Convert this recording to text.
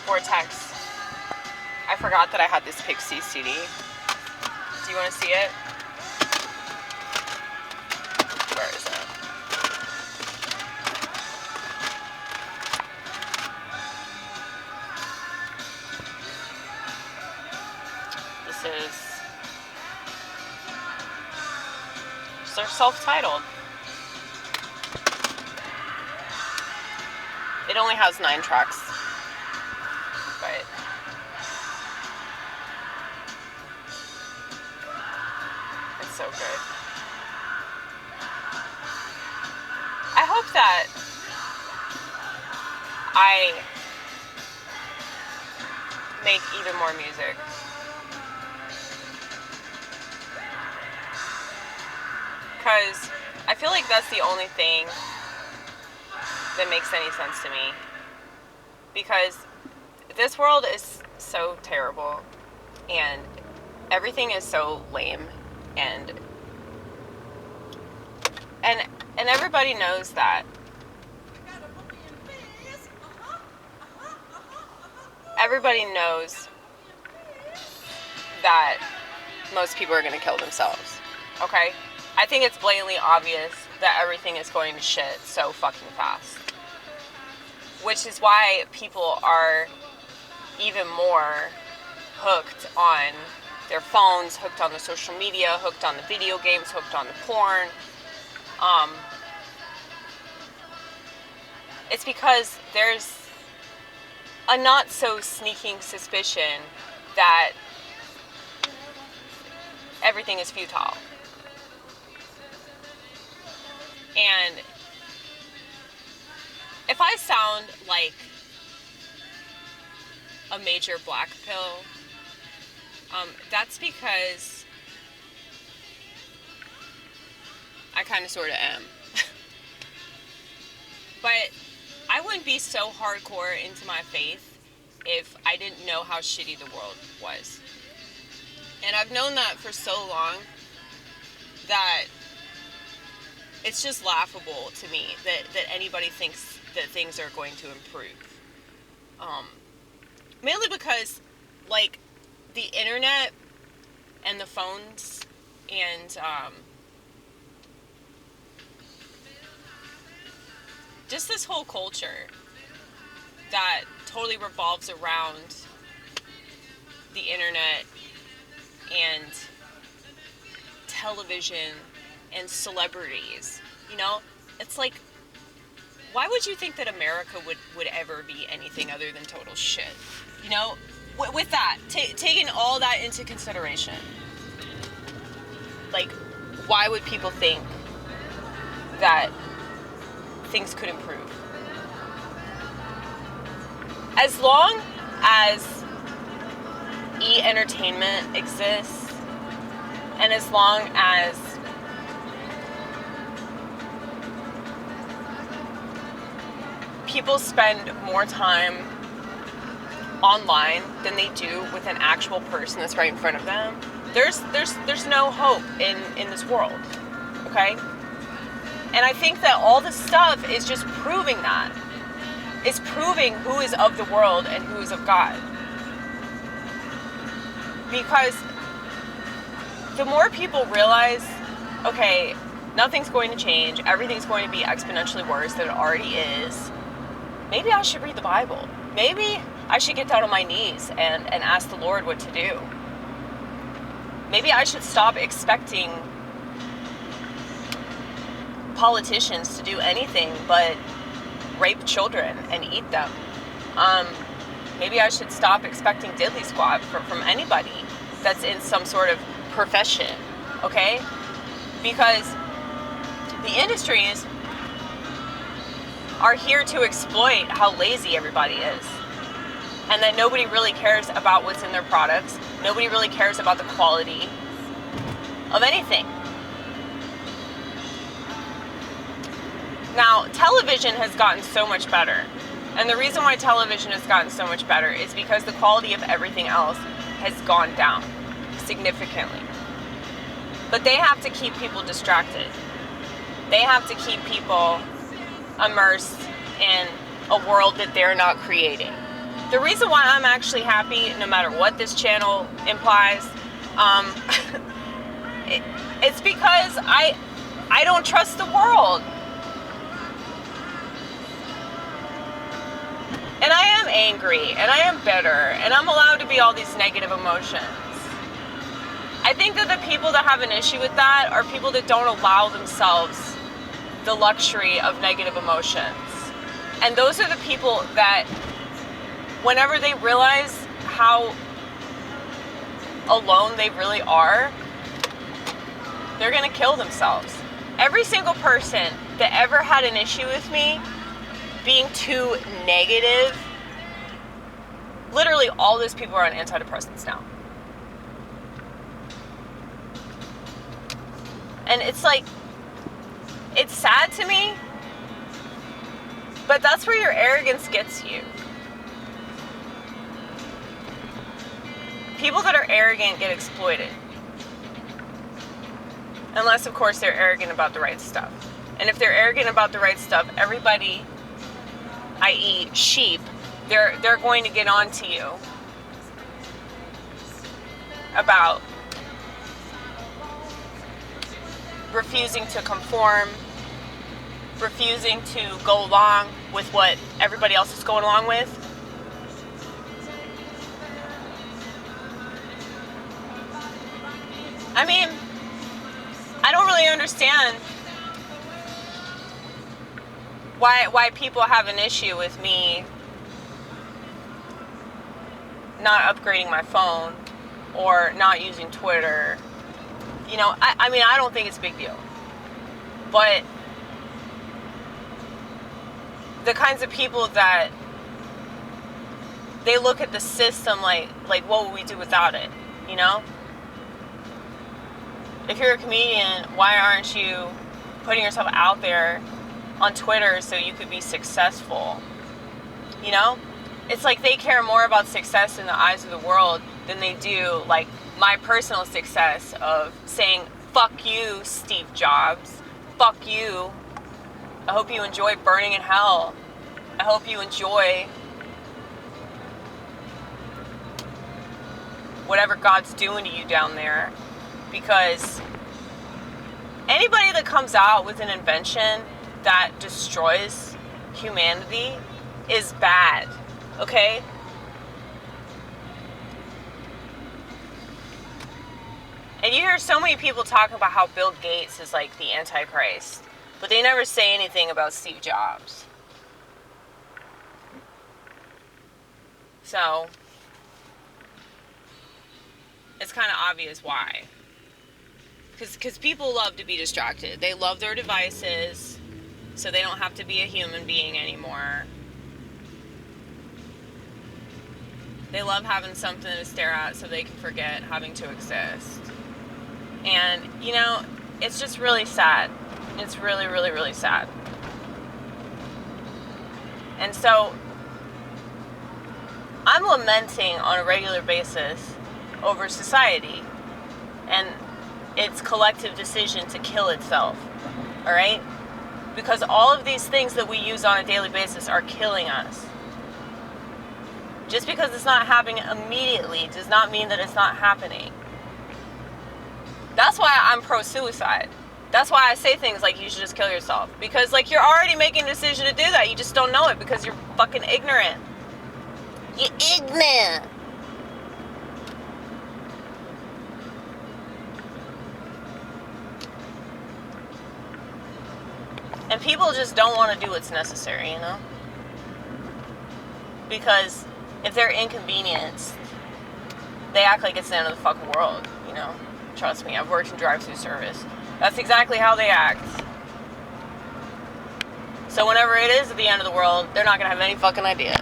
Vortex. I forgot that I had this Pixies CD. Do you want to see it? Where is it? They're self-titled. It only has 9 tracks, but it's so good. I hope that I make even more music. Because I feel like that's the only thing that makes any sense to me. Because this world is so terrible and everything is so lame and everybody knows that. Everybody knows that most people are going to kill themselves. Okay? I think it's blatantly obvious that everything is going to shit so fucking fast. Which is why people are even more hooked on their phones, hooked on the social media, hooked on the video games, hooked on the porn. It's because there's a not so sneaking suspicion that everything is futile. And if I sound like a major black pill, that's because I kind of sort of am. But I wouldn't be so hardcore into my faith if I didn't know how shitty the world was. And I've known that for so long that it's just laughable to me that anybody thinks that things are going to improve. Mainly because, like, the internet and the phones and just this whole culture that totally revolves around the internet and television and celebrities, you know, it's like, why would you think that America would ever be anything other than total shit? You know, with that, taking all that into consideration, like, why would people think that things could improve? As long as e-entertainment exists, and as long as people spend more time online than they do with an actual person that's right in front of them, there's no hope in this world, okay? And I think that all this stuff is just proving that. It's proving who is of the world and who is of God. Because the more people realize, okay, nothing's going to change, everything's going to be exponentially worse than it already is, maybe I should read the Bible. Maybe I should get down on my knees and ask the Lord what to do. Maybe I should stop expecting politicians to do anything but rape children and eat them. Maybe I should stop expecting diddly squat from anybody that's in some sort of profession, okay? Because the industries are here to exploit how lazy everybody is. And that nobody really cares about what's in their products. Nobody really cares about the quality of anything. Now, television has gotten so much better. And the reason why television has gotten so much better is because the quality of everything else has gone down significantly. But they have to keep people distracted. They have to keep people immersed in a world that they're not creating. The reason why I'm actually happy, no matter what this channel implies, it's because I don't trust the world. And I am angry, and I am bitter, and I'm allowed to be all these negative emotions. I think that the people that have an issue with that are people that don't allow themselves the luxury of negative emotions. And those are the people that, whenever they realize how alone they really are, they're gonna kill themselves. Every single person that ever had an issue with me being too negative, literally all those people are on antidepressants now. And it's like, it's sad to me, but that's where your arrogance gets you. People that are arrogant get exploited. Unless, of course, they're arrogant about the right stuff. And if they're arrogant about the right stuff, everybody, i.e. sheep, they're going to get on to you about refusing to conform, refusing to go along with what everybody else is going along with. I mean, I don't really understand why people have an issue with me not upgrading my phone or not using Twitter. You know, I mean, I don't think it's a big deal. But the kinds of people that they look at the system like what would we do without it, you know? If you're a comedian, why aren't you putting yourself out there on Twitter so you could be successful? You know? It's like they care more about success in the eyes of the world than they do, like, my personal success of saying, fuck you, Steve Jobs. Fuck you. I hope you enjoy burning in hell. I hope you enjoy whatever God's doing to you down there. Because anybody that comes out with an invention that destroys humanity is bad, okay? And you hear so many people talk about how Bill Gates is like the Antichrist, but they never say anything about Steve Jobs. So, it's kind of obvious why. Because people love to be distracted. They love their devices, so they don't have to be a human being anymore. They love having something to stare at so they can forget having to exist. And, you know, it's just really sad. It's really, really, really sad. And so, I'm lamenting on a regular basis over society and its collective decision to kill itself, all right? Because all of these things that we use on a daily basis are killing us. Just because it's not happening immediately does not mean that it's not happening. That's why I'm pro-suicide. That's why I say things like you should just kill yourself. Because, like, you're already making a decision to do that. You just don't know it because you're fucking ignorant. You're ignorant. And people just don't want to do what's necessary, you know? Because if they're inconvenienced, they act like it's the end of the fucking world, you know? Trust me, I've worked in drive-thru service. That's exactly how they act. So whenever it is at the end of the world, they're not going to have any fucking idea.